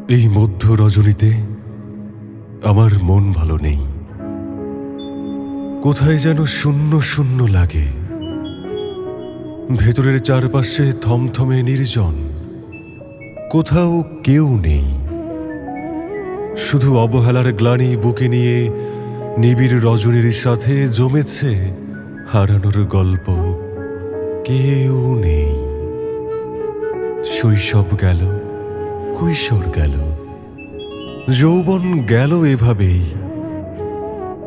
এই মধ্য রজনীতে আমার মন ভালো নেই। কোথায় যেন শূন্য শূন্য লাগে। ভেতরের চারপাশে থমথমে নির্জন, কোথাও কেউ নেই। শুধু অবহেলার গ্লানি বুকে নিয়ে নিবিড় রজনীর সাথে জমেছে হারানোর গল্প। কেউ নেই। শৈশব গেল, কৈশোর গেল, যৌবন গেল এভাবেই।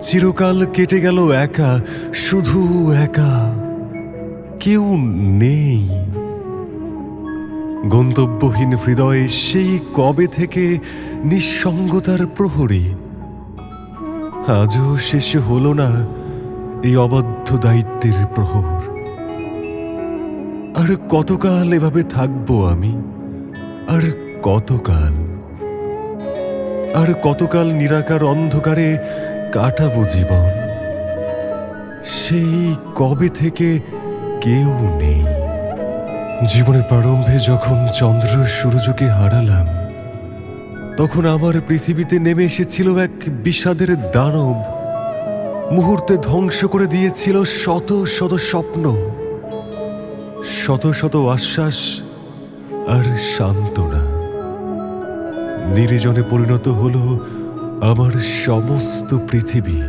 চিরকাল কেটে গেল একা, শুধু একা, কেউ নেই। গন্তব্যহীন হৃদয়ে সেই কবে থেকে নিঃসঙ্গতার প্রহরী। আজও শেষ হল না এই অবাধ্য দায়িত্বের প্রহর। আর কতকাল এভাবে থাকবো আমি? আর কতকাল? আর কতকাল নিরাকার অন্ধকারে কাটাবো জীবন? সেই কবে থেকে কেউ নেই। জীবনের প্রারম্ভে যখন চন্দ্র সূর্যকে হারালাম, তখন আমার পৃথিবীতে নেমে এসেছিল এক বিষাদের দানব। মুহূর্তে ধ্বংস করে দিয়েছিল শত শত স্বপ্ন, শত শত আশ্বাস আর সান্ত্বনা। নির্জনে পরিণত হলো আমার সমস্ত পৃথিবী।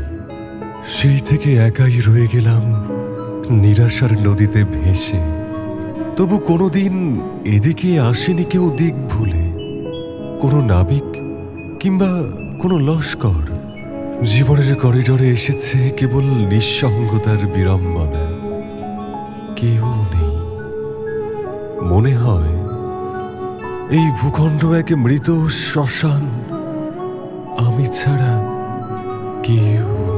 সেই থেকে একাই রয়ে গেলাম নিরাশার নদীতে ভেসে। তবু কোনোদিন এদিকে আসেনি কেউ দিক ভুলে, কোনো নাবিক কিংবা কোনো লস্কর। জীবনের করিডোরে এসেছে কেবল নিঃসঙ্গতার বিড়ম্বনা। কেউ নেই। মনে হয় এই ভূখণ্ড এক মৃত শ্মশান, আমি ছাড়া কেউ